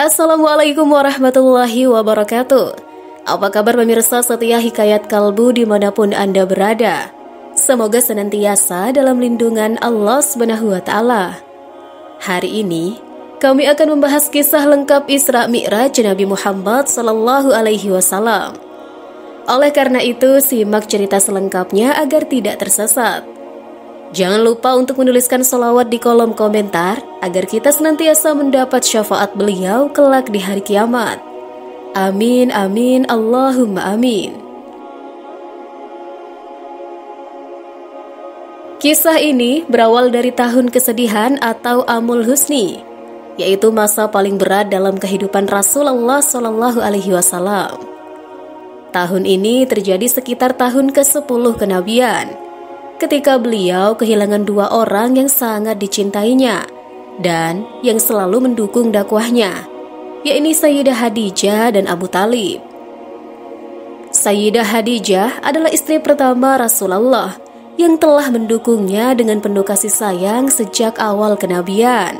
Assalamualaikum warahmatullahi wabarakatuh. Apa kabar pemirsa setia Hikayat Kalbu dimanapun Anda berada? Semoga senantiasa dalam lindungan Allah SWT. Hari ini kami akan membahas kisah lengkap Isra Mi'raj Nabi Muhammad SAW. Oleh karena itu, simak cerita selengkapnya agar tidak tersesat. Jangan lupa untuk menuliskan sholawat di kolom komentar agar kita senantiasa mendapat syafaat beliau kelak di hari kiamat. Amin, amin, Allahumma amin. Kisah ini berawal dari tahun kesedihan atau Amul Husni, yaitu masa paling berat dalam kehidupan Rasulullah SAW. Tahun ini terjadi sekitar tahun ke-10 kenabian, ketika beliau kehilangan dua orang yang sangat dicintainya dan yang selalu mendukung dakwahnya, yakni Sayyidah Khadijah dan Abu Talib. Sayyidah Khadijah adalah istri pertama Rasulullah yang telah mendukungnya dengan penuh kasih sayang sejak awal kenabian.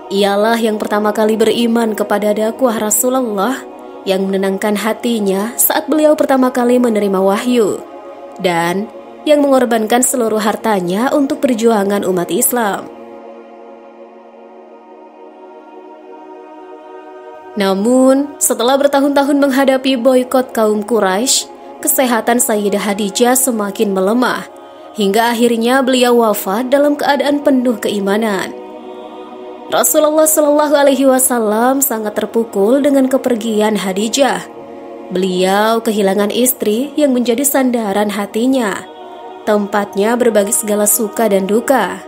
Ialah yang pertama kali beriman kepada dakwah Rasulullah, yang menenangkan hatinya saat beliau pertama kali menerima wahyu, dan yang mengorbankan seluruh hartanya untuk perjuangan umat Islam. Namun, setelah bertahun-tahun menghadapi boikot kaum Quraisy, kesehatan Sayyidah Khadijah semakin melemah, hingga akhirnya beliau wafat dalam keadaan penuh keimanan. Rasulullah SAW sangat terpukul dengan kepergian Khadijah. Beliau kehilangan istri yang menjadi sandaran hatinya, tempatnya berbagi segala suka dan duka.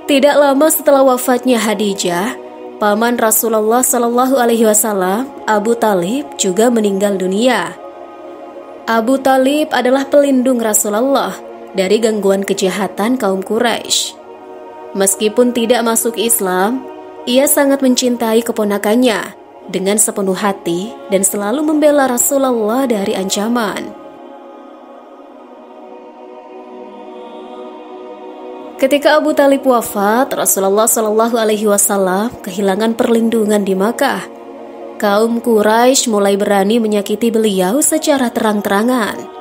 Tidak lama setelah wafatnya Khadijah, paman Rasulullah SAW, Abu Talib, juga meninggal dunia. Abu Talib adalah pelindung Rasulullah dari gangguan kejahatan kaum Quraisy. Meskipun tidak masuk Islam, ia sangat mencintai keponakannya dengan sepenuh hati dan selalu membela Rasulullah dari ancaman. Ketika Abu Talib wafat, Rasulullah SAW kehilangan perlindungan di Makkah. Kaum Quraisy mulai berani menyakiti beliau secara terang-terangan.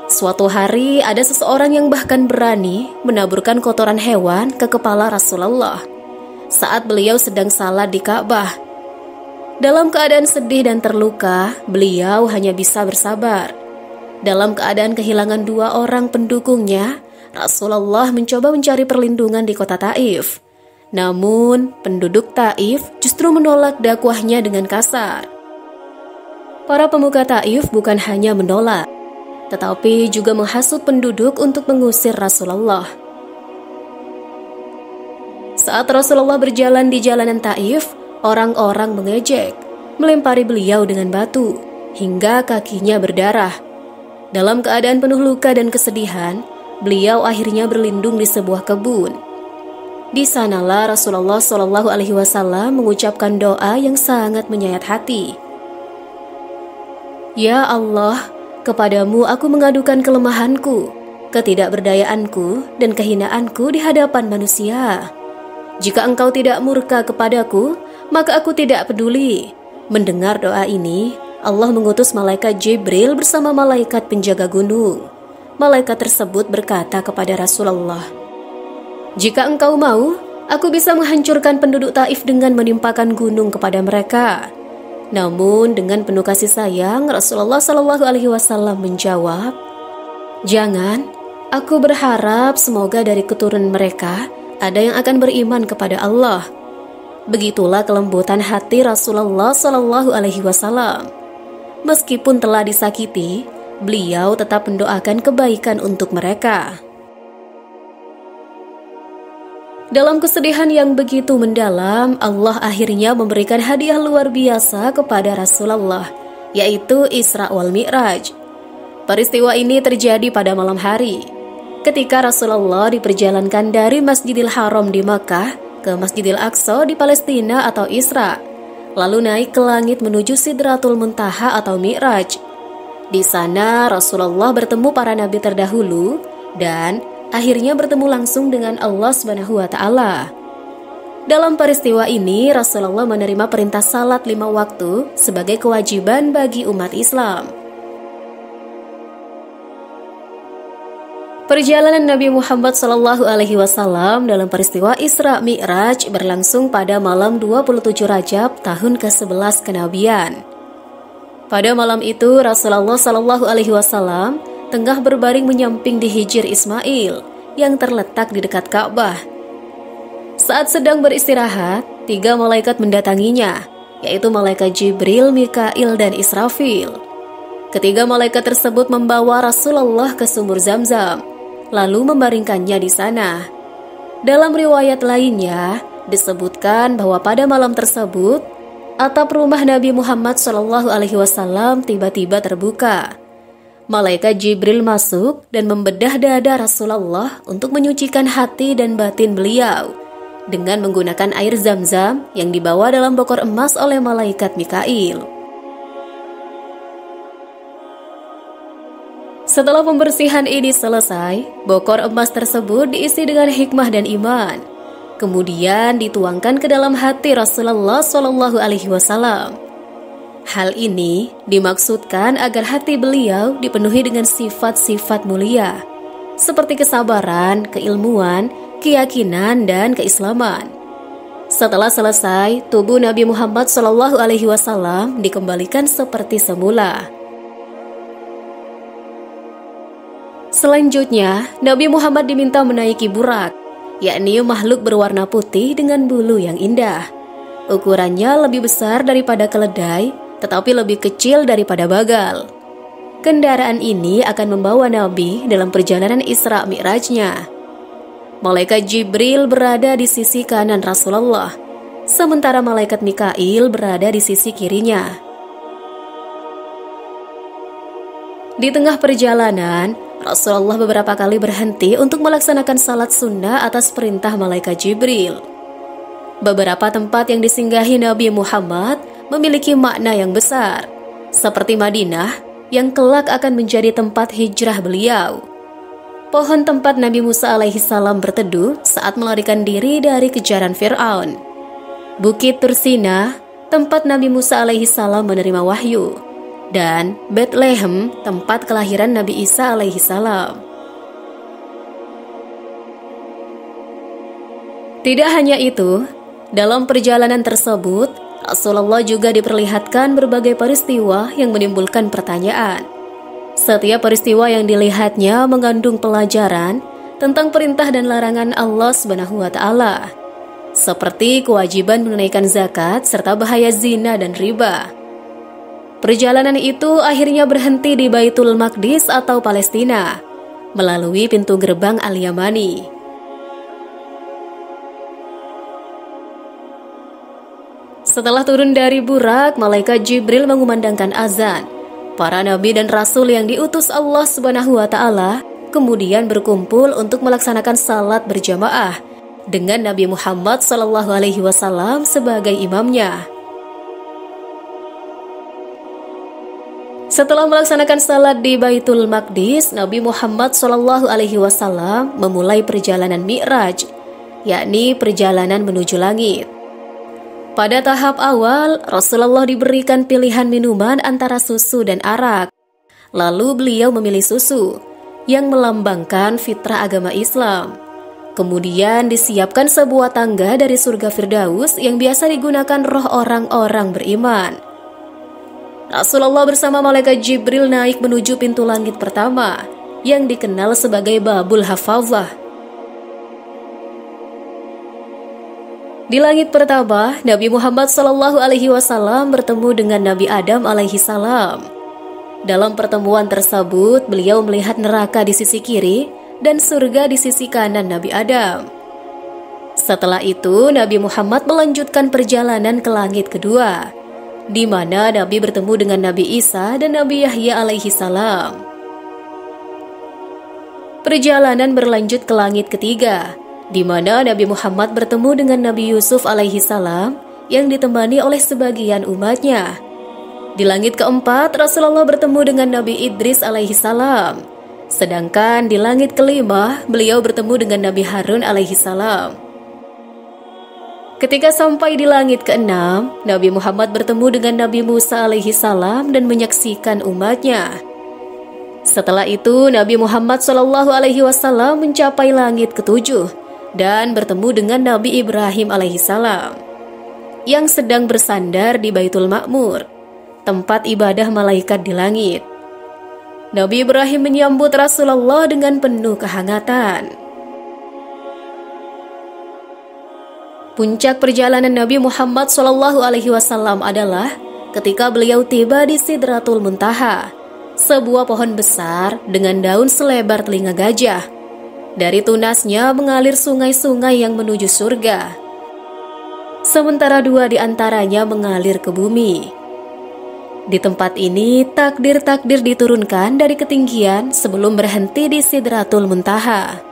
Suatu hari ada seseorang yang bahkan berani menaburkan kotoran hewan ke kepala Rasulullah saat beliau sedang salat di Ka'bah. Dalam keadaan sedih dan terluka, beliau hanya bisa bersabar. Dalam keadaan kehilangan dua orang pendukungnya, Rasulullah mencoba mencari perlindungan di kota Taif. Namun, penduduk Taif justru menolak dakwahnya dengan kasar. Para pemuka Taif bukan hanya menolak, tetapi juga menghasut penduduk untuk mengusir Rasulullah. Saat Rasulullah berjalan di jalanan Taif, orang-orang mengejek, melempari beliau dengan batu, hingga kakinya berdarah. Dalam keadaan penuh luka dan kesedihan, beliau akhirnya berlindung di sebuah kebun. Di sanalah Rasulullah SAW mengucapkan doa yang sangat menyayat hati. Ya Allah, kepadamu aku mengadukan kelemahanku, ketidakberdayaanku, dan kehinaanku di hadapan manusia. Jika engkau tidak murka kepadaku, maka aku tidak peduli. Mendengar doa ini, Allah mengutus malaikat Jibril bersama malaikat penjaga gunung. Malaikat tersebut berkata kepada Rasulullah, "Jika engkau mau, aku bisa menghancurkan penduduk Taif dengan menimpakan gunung kepada mereka." Namun dengan penuh kasih sayang, Rasulullah SAW menjawab, "Jangan, aku berharap semoga dari keturunan mereka ada yang akan beriman kepada Allah." Begitulah kelembutan hati Rasulullah SAW. Meskipun telah disakiti, beliau tetap mendoakan kebaikan untuk mereka. Dalam kesedihan yang begitu mendalam, Allah akhirnya memberikan hadiah luar biasa kepada Rasulullah, yaitu Isra wal Mi'raj. Peristiwa ini terjadi pada malam hari, ketika Rasulullah diperjalankan dari Masjidil Haram di Makkah ke Masjidil Aqsa di Palestina atau Isra, lalu naik ke langit menuju Sidratul Muntaha atau Mi'raj. Di sana Rasulullah bertemu para nabi terdahulu dan akhirnya bertemu langsung dengan Allah SWT. Dalam peristiwa ini, Rasulullah menerima perintah salat 5 waktu sebagai kewajiban bagi umat Islam. Perjalanan Nabi Muhammad SAW dalam peristiwa Isra Mi'raj berlangsung pada malam 27 Rajab tahun ke-11 kenabian. Pada malam itu, Rasulullah SAW tengah berbaring menyamping di Hijr Ismail yang terletak di dekat Ka'bah. Saat sedang beristirahat, 3 malaikat mendatanginya, yaitu malaikat Jibril, Mikail, dan Israfil. Ketiga malaikat tersebut membawa Rasulullah ke sumur Zamzam, lalu membaringkannya di sana. Dalam riwayat lainnya, disebutkan bahwa pada malam tersebut, atap rumah Nabi Muhammad SAW tiba-tiba terbuka. Malaikat Jibril masuk dan membedah dada Rasulullah untuk menyucikan hati dan batin beliau dengan menggunakan air Zam-Zam yang dibawa dalam bokor emas oleh malaikat Mikail. Setelah pembersihan ini selesai, bokor emas tersebut diisi dengan hikmah dan iman. Kemudian dituangkan ke dalam hati Rasulullah SAW. Hal ini dimaksudkan agar hati beliau dipenuhi dengan sifat-sifat mulia, seperti kesabaran, keilmuan, keyakinan, dan keislaman. Setelah selesai, tubuh Nabi Muhammad SAW dikembalikan seperti semula. Selanjutnya, Nabi Muhammad diminta menaiki burak, yakni makhluk berwarna putih dengan bulu yang indah. Ukurannya lebih besar daripada keledai, tetapi lebih kecil daripada bagal. Kendaraan ini akan membawa Nabi dalam perjalanan Isra Mi'rajnya. Malaikat Jibril berada di sisi kanan Rasulullah, sementara malaikat Mikail berada di sisi kirinya. Di tengah perjalanan, Rasulullah beberapa kali berhenti untuk melaksanakan salat sunnah atas perintah malaikat Jibril. Beberapa tempat yang disinggahi Nabi Muhammad memiliki makna yang besar, seperti Madinah yang kelak akan menjadi tempat hijrah beliau. Pohon tempat Nabi Musa alaihissalam berteduh saat melarikan diri dari kejaran Fir'aun. Bukit Tursina, tempat Nabi Musa alaihissalam menerima wahyu. Dan Bethlehem, tempat kelahiran Nabi Isa alaihissalam. Tidak hanya itu, dalam perjalanan tersebut, Rasulullah juga diperlihatkan berbagai peristiwa yang menimbulkan pertanyaan. Setiap peristiwa yang dilihatnya mengandung pelajaran tentang perintah dan larangan Allah SWT, seperti kewajiban menunaikan zakat serta bahaya zina dan riba. Perjalanan itu akhirnya berhenti di Baitul Maqdis atau Palestina, melalui pintu gerbang Al-Yamani. Setelah turun dari burak, malaikat Jibril mengumandangkan azan. Para nabi dan rasul yang diutus Allah SWT kemudian berkumpul untuk melaksanakan salat berjamaah dengan Nabi Muhammad SAW sebagai imamnya. Setelah melaksanakan salat di Baitul Maqdis, Nabi Muhammad SAW memulai perjalanan Mi'raj, yakni perjalanan menuju langit. Pada tahap awal, Rasulullah diberikan pilihan minuman antara susu dan arak. Lalu beliau memilih susu, yang melambangkan fitrah agama Islam. Kemudian disiapkan sebuah tangga dari surga Firdaus yang biasa digunakan roh orang-orang beriman. Rasulullah bersama malaikat Jibril naik menuju pintu langit pertama, yang dikenal sebagai Babul Hafazah. Di langit pertama, Nabi Muhammad SAW bertemu dengan Nabi Adam alaihissalam. Dalam pertemuan tersebut, beliau melihat neraka di sisi kiri dan surga di sisi kanan Nabi Adam. Setelah itu, Nabi Muhammad melanjutkan perjalanan ke langit kedua, di mana Nabi bertemu dengan Nabi Isa dan Nabi Yahya alaihissalam. Perjalanan berlanjut ke langit ketiga, di mana Nabi Muhammad bertemu dengan Nabi Yusuf alaihissalam yang ditemani oleh sebagian umatnya. Di langit keempat, Rasulullah bertemu dengan Nabi Idris alaihissalam. Sedangkan di langit kelima, beliau bertemu dengan Nabi Harun alaihissalam. Ketika sampai di langit keenam, Nabi Muhammad bertemu dengan Nabi Musa alaihi salam dan menyaksikan umatnya. Setelah itu, Nabi Muhammad SAW mencapai langit ketujuh dan bertemu dengan Nabi Ibrahim alaihi salam yang sedang bersandar di Baitul Ma'mur, tempat ibadah malaikat di langit. Nabi Ibrahim menyambut Rasulullah dengan penuh kehangatan. Puncak perjalanan Nabi Muhammad SAW adalah ketika beliau tiba di Sidratul Muntaha, sebuah pohon besar dengan daun selebar telinga gajah. Dari tunasnya mengalir sungai-sungai yang menuju surga, sementara dua di antaranya mengalir ke bumi. Di tempat ini, takdir-takdir diturunkan dari ketinggian sebelum berhenti di Sidratul Muntaha.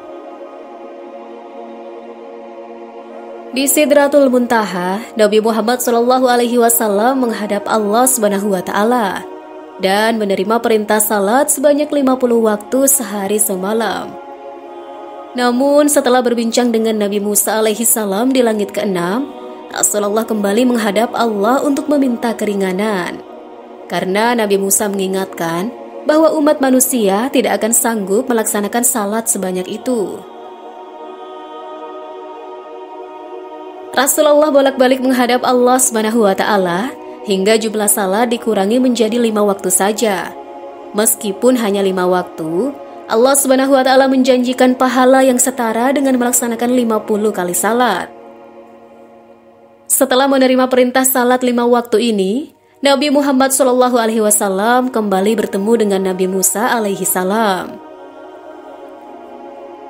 Di Sidratul Muntaha, Nabi Muhammad SAW menghadap Allah SWT dan menerima perintah salat sebanyak 50 waktu sehari semalam. Namun setelah berbincang dengan Nabi Musa alaihissalam di langit keenam, Rasulullah kembali menghadap Allah untuk meminta keringanan. Karena Nabi Musa mengingatkan bahwa umat manusia tidak akan sanggup melaksanakan salat sebanyak itu. Rasulullah bolak-balik menghadap Allah SWT hingga jumlah salat dikurangi menjadi 5 waktu saja. Meskipun hanya 5 waktu, Allah SWT menjanjikan pahala yang setara dengan melaksanakan 50 kali salat. Setelah menerima perintah salat 5 waktu ini, Nabi Muhammad SAW kembali bertemu dengan Nabi Musa alaihissalam.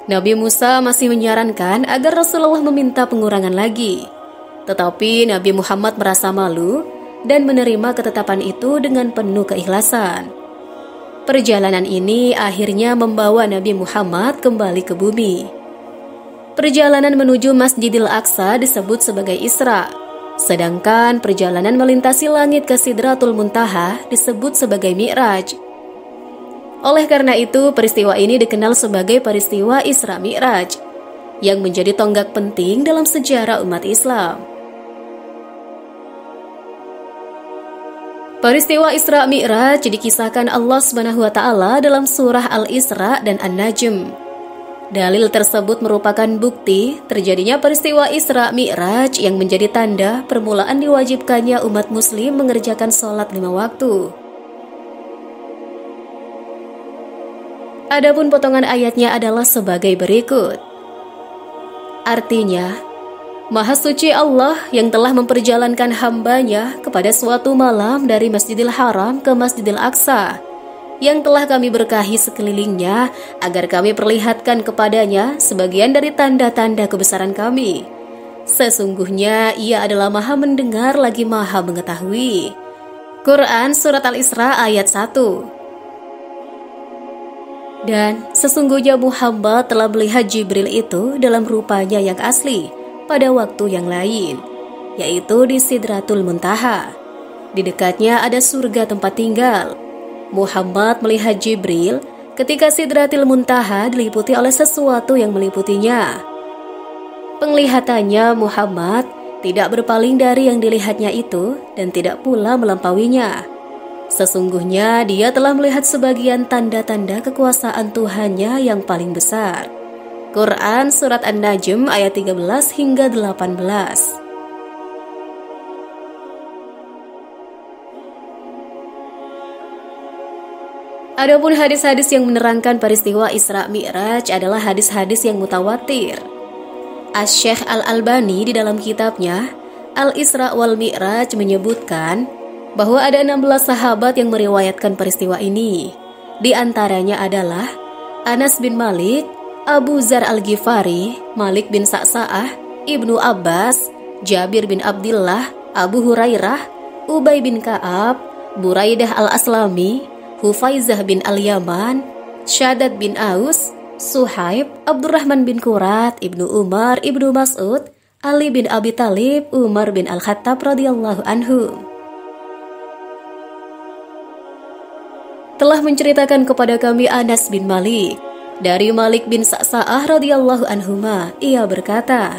Nabi Musa masih menyarankan agar Rasulullah meminta pengurangan lagi. Tetapi Nabi Muhammad merasa malu dan menerima ketetapan itu dengan penuh keikhlasan. Perjalanan ini akhirnya membawa Nabi Muhammad kembali ke bumi. Perjalanan menuju Masjidil Aqsa disebut sebagai Isra, sedangkan perjalanan melintasi langit ke Sidratul Muntaha disebut sebagai Mi'raj. Oleh karena itu, peristiwa ini dikenal sebagai peristiwa Isra Mi'raj, yang menjadi tonggak penting dalam sejarah umat Islam. Peristiwa Isra Mi'raj dikisahkan Allah SWT dalam surah Al-Isra dan An-Najm. Dalil tersebut merupakan bukti terjadinya peristiwa Isra Mi'raj yang menjadi tanda permulaan diwajibkannya umat muslim mengerjakan sholat 5 waktu. Adapun potongan ayatnya adalah sebagai berikut. Artinya, Maha Suci Allah yang telah memperjalankan hambanya kepada suatu malam dari Masjidil Haram ke Masjidil Aqsa, yang telah kami berkahi sekelilingnya agar kami perlihatkan kepadanya sebagian dari tanda-tanda kebesaran kami. Sesungguhnya ia adalah Maha mendengar lagi Maha mengetahui. Quran Surat Al-Isra ayat 1. Dan sesungguhnya Muhammad telah melihat Jibril itu dalam rupanya yang asli pada waktu yang lain, yaitu di Sidratul Muntaha. Di dekatnya ada surga tempat tinggal. Muhammad melihat Jibril ketika Sidratul Muntaha diliputi oleh sesuatu yang meliputinya. Penglihatannya Muhammad tidak berpaling dari yang dilihatnya itu dan tidak pula melampauinya. Sesungguhnya dia telah melihat sebagian tanda-tanda kekuasaan Tuhannya yang paling besar. Quran Surat An-Najm ayat 13 hingga 18. Adapun hadis-hadis yang menerangkan peristiwa Isra Mi'raj adalah hadis-hadis yang mutawatir. Asy-Syaikh Al-Albani di dalam kitabnya Al-Isra wal Mi'raj menyebutkan bahwa ada 16 sahabat yang meriwayatkan peristiwa ini. Di antaranya adalah Anas bin Malik, Abu Dzar Al-Ghifari, Malik bin Sa'sa'ah, Ibnu Abbas, Jabir bin Abdullah, Abu Hurairah, Ubay bin Ka'ab, Buraidah Al-Aslami, Hufaizah bin Al-Yaman, Syaddad bin Aus, Suhaib, Abdurrahman bin Qurat, Ibnu Umar, Ibnu Mas'ud, Ali bin Abi Thalib, Umar bin Al-Khattab radhiyallahu anhu. Telah menceritakan kepada kami Anas bin Malik dari Malik bin Sa'sa'ah radhiyallahu anhuma, ia berkata,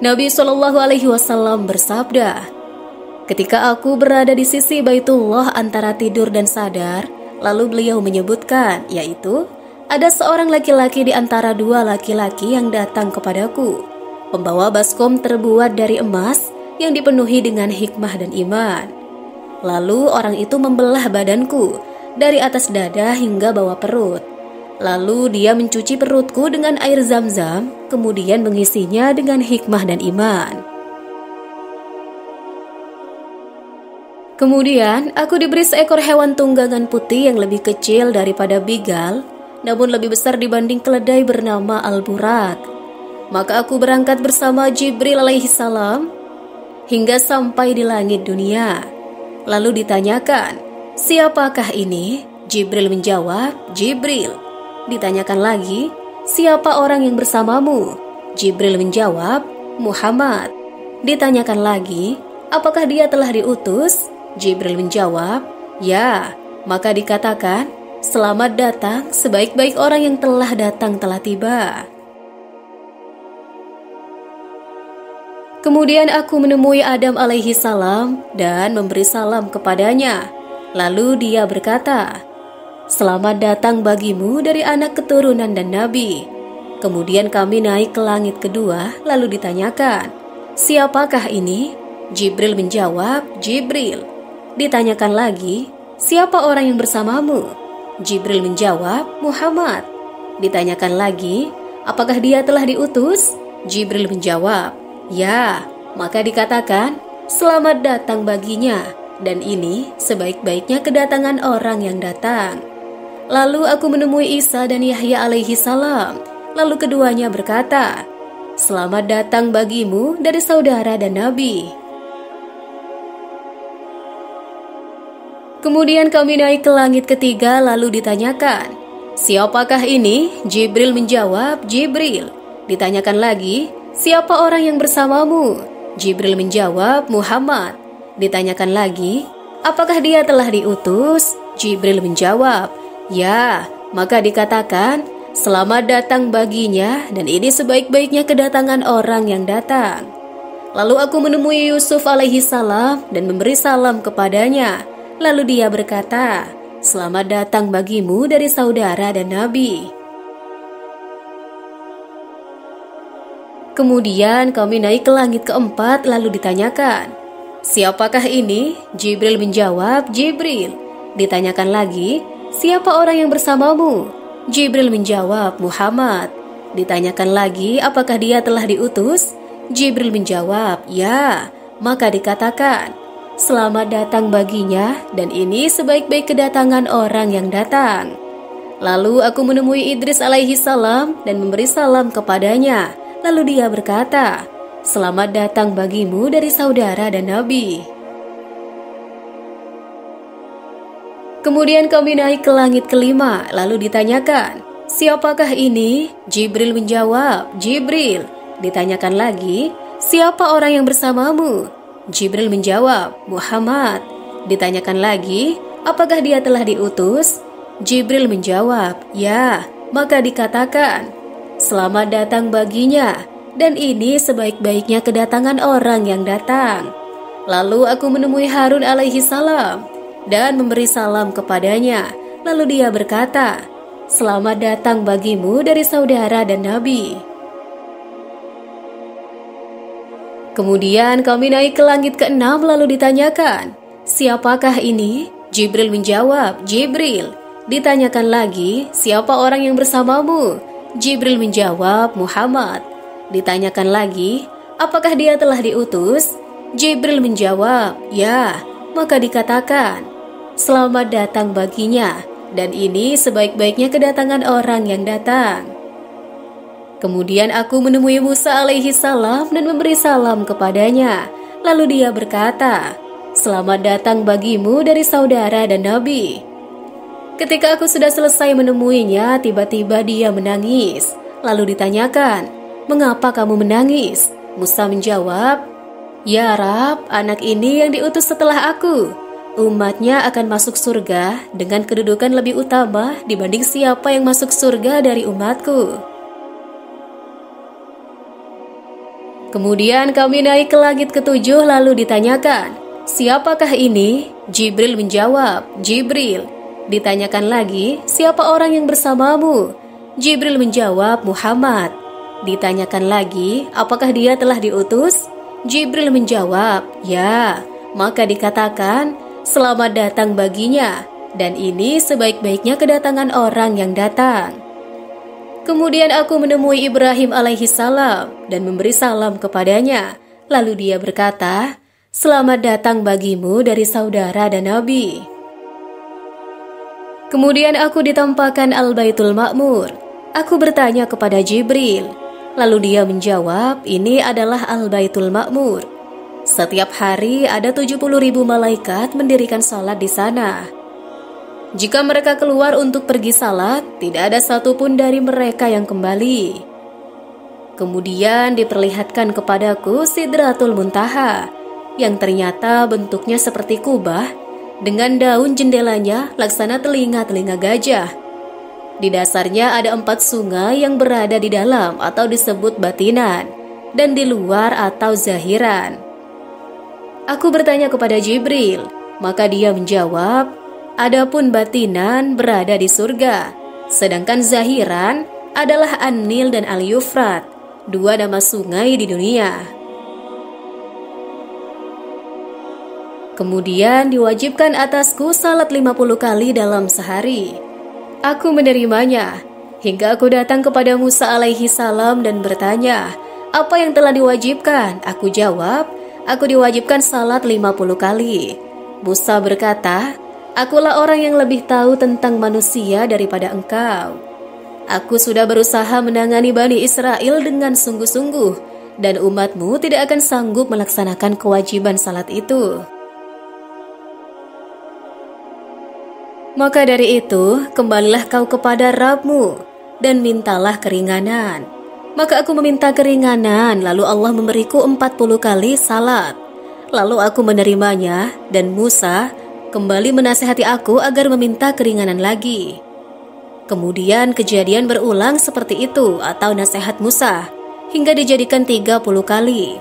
Nabi Shallallahu Alaihi Wasallam bersabda, ketika aku berada di sisi Baitullah antara tidur dan sadar, lalu beliau menyebutkan, yaitu ada seorang laki-laki di antara dua laki-laki yang datang kepadaku, pembawa baskom terbuat dari emas yang dipenuhi dengan hikmah dan iman. Lalu orang itu membelah badanku dari atas dada hingga bawah perut. Lalu dia mencuci perutku dengan air zam-zam, kemudian mengisinya dengan hikmah dan iman. Kemudian aku diberi seekor hewan tunggangan putih yang lebih kecil daripada bigal, namun lebih besar dibanding keledai bernama Al-Burak. Maka aku berangkat bersama Jibril alaihi salam hingga sampai di langit dunia. Lalu ditanyakan, siapakah ini? Jibril menjawab, Jibril. Ditanyakan lagi, siapa orang yang bersamamu? Jibril menjawab, Muhammad. Ditanyakan lagi, apakah dia telah diutus? Jibril menjawab, ya. Maka dikatakan, selamat datang, sebaik-baik orang yang telah datang telah tiba. Kemudian aku menemui Adam alaihi salam dan memberi salam kepadanya. Lalu dia berkata, selamat datang bagimu dari anak keturunan dan nabi. Kemudian kami naik ke langit kedua, lalu ditanyakan, siapakah ini? Jibril menjawab, Jibril. Ditanyakan lagi, siapa orang yang bersamamu? Jibril menjawab, Muhammad. Ditanyakan lagi, apakah dia telah diutus? Jibril menjawab, ya. Maka dikatakan, selamat datang baginya, dan ini sebaik-baiknya kedatangan orang yang datang. Lalu aku menemui Isa dan Yahya alaihi salam. Lalu keduanya berkata, selamat datang bagimu dari saudara dan nabi. Kemudian kami naik ke langit ketiga, lalu ditanyakan, siapakah ini? Jibril menjawab, Jibril. Ditanyakan lagi, siapa orang yang bersamamu? Jibril menjawab, Muhammad. Ditanyakan lagi, apakah dia telah diutus? Jibril menjawab, ya. Maka dikatakan, selamat datang baginya, dan ini sebaik-baiknya kedatangan orang yang datang. Lalu aku menemui Yusuf alaihi salam dan memberi salam kepadanya. Lalu dia berkata, selamat datang bagimu dari saudara dan nabi. Kemudian kami naik ke langit keempat, lalu ditanyakan, siapakah ini? Jibril menjawab, Jibril. Ditanyakan lagi, siapa orang yang bersamamu? Jibril menjawab, Muhammad. Ditanyakan lagi, apakah dia telah diutus? Jibril menjawab, ya. Maka dikatakan, selamat datang baginya, dan ini sebaik-baik kedatangan orang yang datang. Lalu aku menemui Idris alaihi salam dan memberi salam kepadanya. Lalu dia berkata, selamat datang bagimu dari saudara dan nabi. Kemudian kami naik ke langit kelima, lalu ditanyakan, siapakah ini? Jibril menjawab, Jibril. Ditanyakan lagi, siapa orang yang bersamamu? Jibril menjawab, Muhammad. Ditanyakan lagi, apakah dia telah diutus? Jibril menjawab, ya. Maka dikatakan, selamat datang baginya, dan ini sebaik-baiknya kedatangan orang yang datang. Lalu aku menemui Harun alaihi salam dan memberi salam kepadanya. Lalu dia berkata, selamat datang bagimu dari saudara dan nabi. Kemudian kami naik ke langit keenam, lalu ditanyakan, siapakah ini? Jibril menjawab, Jibril. Ditanyakan lagi, siapa orang yang bersamamu? Jibril menjawab, Muhammad. Ditanyakan lagi, apakah dia telah diutus? Jibril menjawab, ya. Maka dikatakan, selamat datang baginya, dan ini sebaik-baiknya kedatangan orang yang datang. Kemudian aku menemui Musa alaihi salam dan memberi salam kepadanya. Lalu dia berkata, selamat datang bagimu dari saudara dan nabi. Ketika aku sudah selesai menemuinya, tiba-tiba dia menangis. Lalu ditanyakan, mengapa kamu menangis? Musa menjawab, ya Rab, anak ini yang diutus setelah aku. Umatnya akan masuk surga dengan kedudukan lebih utama dibanding siapa yang masuk surga dari umatku. Kemudian kami naik ke langit ketujuh lalu ditanyakan, "Siapakah ini?" Jibril menjawab, "Jibril." Ditanyakan lagi, "Siapa orang yang bersamamu?" Jibril menjawab, "Muhammad." Ditanyakan lagi, "Apakah dia telah diutus?" Jibril menjawab, "Ya." Maka dikatakan, "Selamat datang baginya, dan ini sebaik-baiknya kedatangan orang yang datang." Kemudian aku menemui Ibrahim alaihi salam dan memberi salam kepadanya. Lalu dia berkata, "Selamat datang bagimu dari saudara dan nabi." Kemudian aku ditampakkan Al-Baitul Ma'mur. Aku bertanya kepada Jibril. Lalu dia menjawab, "Ini adalah Al-Baitul Ma'mur. Setiap hari ada 70.000 malaikat mendirikan salat di sana. Jika mereka keluar untuk pergi salat, tidak ada satupun dari mereka yang kembali." Kemudian diperlihatkan kepadaku Sidratul Muntaha, yang ternyata bentuknya seperti kubah, dengan daun jendelanya laksana telinga-telinga gajah. Di dasarnya ada 4 sungai yang berada di dalam atau disebut batinan, dan di luar atau zahiran. Aku bertanya kepada Jibril, maka dia menjawab, "Adapun batinan berada di surga, sedangkan zahiran adalah An-Nil dan Al-Yufrat, 2 nama sungai di dunia." Kemudian diwajibkan atasku salat 50 kali dalam sehari. Aku menerimanya, hingga aku datang kepada Musa alaihi salam dan bertanya, "Apa yang telah diwajibkan?" Aku jawab, "Aku diwajibkan salat 50 kali. Musa berkata, "Akulah orang yang lebih tahu tentang manusia daripada engkau. Aku sudah berusaha menangani Bani Israel dengan sungguh-sungguh, dan umatmu tidak akan sanggup melaksanakan kewajiban salat itu." Maka dari itu, kembalilah kau kepada Rabbmu dan mintalah keringanan. Maka aku meminta keringanan, lalu Allah memberiku 40 kali salat. Lalu aku menerimanya, dan Musa kembali menasihati aku agar meminta keringanan lagi. Kemudian kejadian berulang seperti itu atau nasihat Musa, hingga dijadikan 30 kali.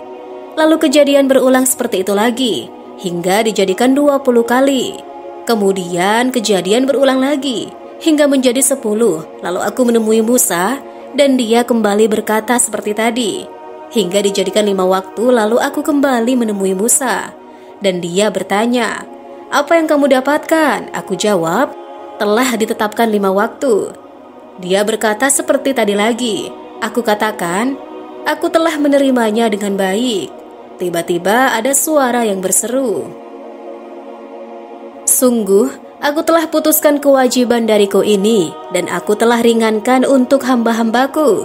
Lalu kejadian berulang seperti itu lagi, hingga dijadikan 20 kali. Kemudian kejadian berulang lagi, hingga menjadi 10. Lalu aku menemui Musa, dan dia kembali berkata seperti tadi, hingga dijadikan 5 waktu. Lalu aku kembali menemui Musa, dan dia bertanya, "Apa yang kamu dapatkan?" Aku jawab, "Telah ditetapkan 5 waktu." Dia berkata seperti tadi lagi. Aku katakan, "Aku telah menerimanya dengan baik." Tiba-tiba ada suara yang berseru, "Sungguh, aku telah putuskan kewajiban dariku ini, dan aku telah ringankan untuk hamba-hambaku,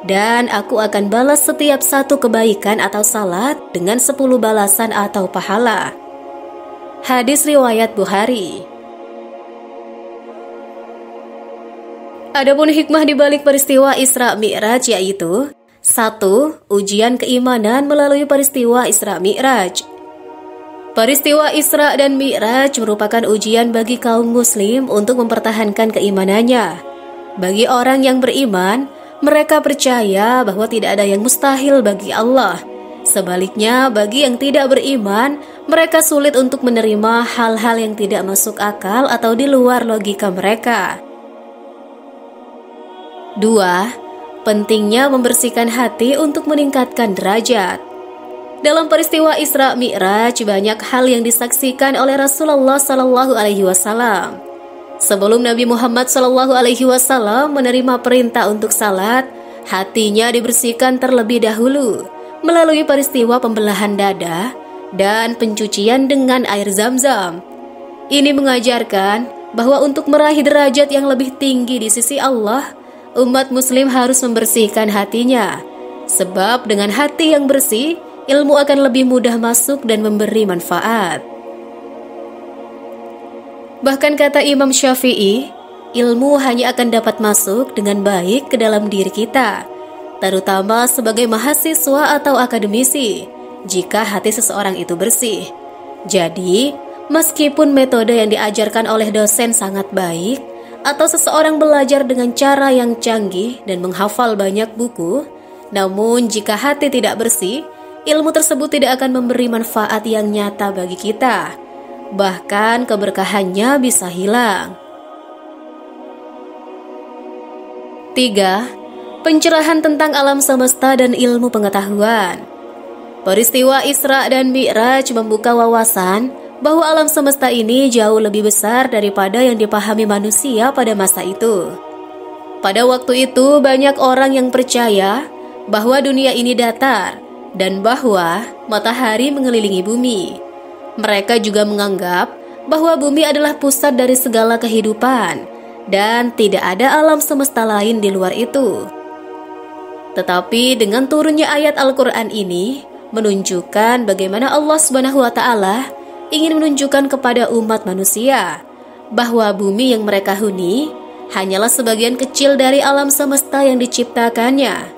dan aku akan balas setiap satu kebaikan atau salat dengan 10 balasan atau pahala." Hadis riwayat Bukhari. Adapun hikmah di balik peristiwa Isra Mi'raj yaitu 1. Ujian keimanan melalui peristiwa Isra Mi'raj. Peristiwa Isra dan Mi'raj merupakan ujian bagi kaum muslim untuk mempertahankan keimanannya. Bagi orang yang beriman, mereka percaya bahwa tidak ada yang mustahil bagi Allah. Sebaliknya, bagi yang tidak beriman, mereka sulit untuk menerima hal-hal yang tidak masuk akal atau di luar logika mereka. 2. Pentingnya membersihkan hati untuk meningkatkan derajat. Dalam peristiwa Isra Mi'raj banyak hal yang disaksikan oleh Rasulullah SAW. Sebelum Nabi Muhammad SAW menerima perintah untuk salat, hatinya dibersihkan terlebih dahulu melalui peristiwa pembelahan dada dan pencucian dengan air Zam-Zam. Ini mengajarkan bahwa untuk meraih derajat yang lebih tinggi di sisi Allah, umat muslim harus membersihkan hatinya. Sebab dengan hati yang bersih, ilmu akan lebih mudah masuk dan memberi manfaat. Bahkan kata Imam Syafi'i, ilmu hanya akan dapat masuk dengan baik ke dalam diri kita, terutama sebagai mahasiswa atau akademisi, jika hati seseorang itu bersih. Jadi, meskipun metode yang diajarkan oleh dosen sangat baik, atau seseorang belajar dengan cara yang canggih dan menghafal banyak buku, Namun jika hati tidak bersih, ilmu tersebut tidak akan memberi manfaat yang nyata bagi kita. Bahkan keberkahannya bisa hilang. 3. Pencerahan tentang alam semesta dan ilmu pengetahuan. Peristiwa Isra dan Mi'raj membuka wawasan bahwa alam semesta ini jauh lebih besar daripada yang dipahami manusia pada masa itu. Pada waktu itu banyak orang yang percaya bahwa dunia ini datar dan bahwa matahari mengelilingi bumi. Mereka juga menganggap bahwa bumi adalah pusat dari segala kehidupan dan tidak ada alam semesta lain di luar itu. Tetapi dengan turunnya ayat Al-Quran ini menunjukkan bagaimana Allah Subhanahu wa Ta'ala ingin menunjukkan kepada umat manusia bahwa bumi yang mereka huni hanyalah sebagian kecil dari alam semesta yang diciptakannya.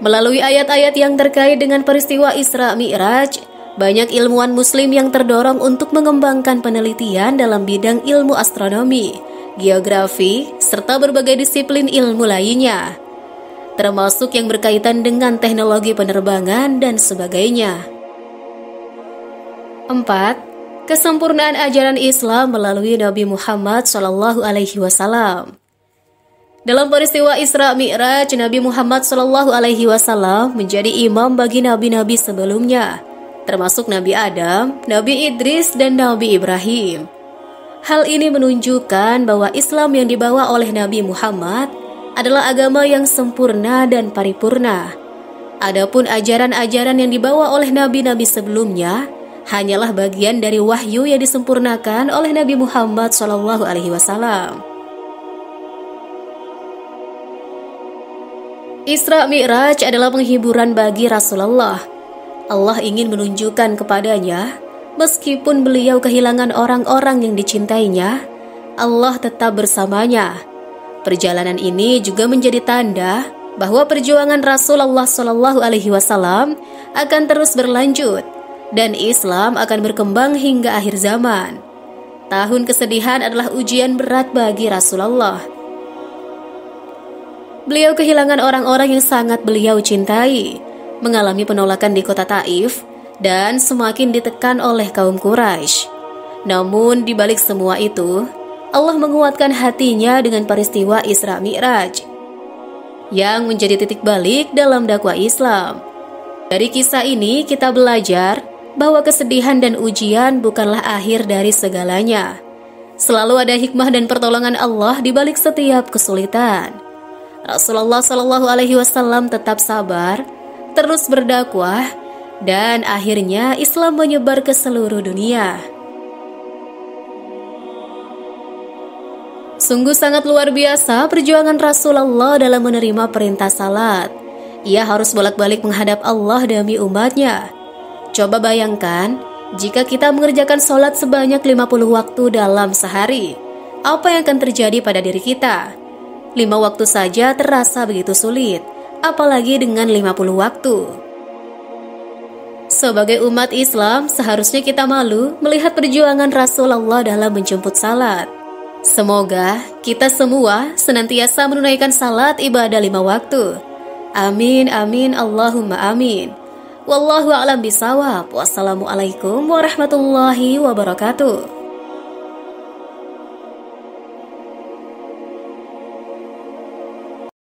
Melalui ayat-ayat yang terkait dengan peristiwa Isra Mi'raj, banyak ilmuwan muslim yang terdorong untuk mengembangkan penelitian dalam bidang ilmu astronomi, geografi, serta berbagai disiplin ilmu lainnya, termasuk yang berkaitan dengan teknologi penerbangan dan sebagainya. 4. Kesempurnaan ajaran Islam melalui Nabi Muhammad SAW. Dalam peristiwa Isra Mi'raj, Nabi Muhammad SAW menjadi imam bagi nabi-nabi sebelumnya, termasuk Nabi Adam, Nabi Idris, dan Nabi Ibrahim. Hal ini menunjukkan bahwa Islam yang dibawa oleh Nabi Muhammad adalah agama yang sempurna dan paripurna. Adapun ajaran-ajaran yang dibawa oleh nabi-nabi sebelumnya hanyalah bagian dari wahyu yang disempurnakan oleh Nabi Muhammad SAW. Isra Mi'raj adalah penghiburan bagi Rasulullah. Allah ingin menunjukkan kepadanya, meskipun beliau kehilangan orang-orang yang dicintainya, Allah tetap bersamanya. Perjalanan ini juga menjadi tanda bahwa perjuangan Rasulullah SAW akan terus berlanjut dan Islam akan berkembang hingga akhir zaman. Tahun kesedihan adalah ujian berat bagi Rasulullah. Beliau kehilangan orang-orang yang sangat beliau cintai, mengalami penolakan di kota Taif, dan semakin ditekan oleh kaum Quraisy. Namun di balik semua itu, Allah menguatkan hatinya dengan peristiwa Isra Mi'raj, yang menjadi titik balik dalam dakwah Islam. Dari kisah ini kita belajar bahwa kesedihan dan ujian bukanlah akhir dari segalanya. Selalu ada hikmah dan pertolongan Allah di balik setiap kesulitan. Rasulullah SAW tetap sabar, terus berdakwah, dan akhirnya Islam menyebar ke seluruh dunia. Sungguh sangat luar biasa perjuangan Rasulullah dalam menerima perintah salat. Ia harus bolak-balik menghadap Allah demi umatnya. Coba bayangkan, jika kita mengerjakan sholat sebanyak 50 waktu dalam sehari, apa yang akan terjadi pada diri kita? 5 waktu saja terasa begitu sulit, apalagi dengan 50 waktu. Sebagai umat Islam, seharusnya kita malu melihat perjuangan Rasulullah dalam menjemput salat. Semoga kita semua senantiasa menunaikan salat ibadah 5 waktu. Amin, amin, Allahumma amin. Wallahu a'lam bishawab. Wassalamualaikum warahmatullahi wabarakatuh.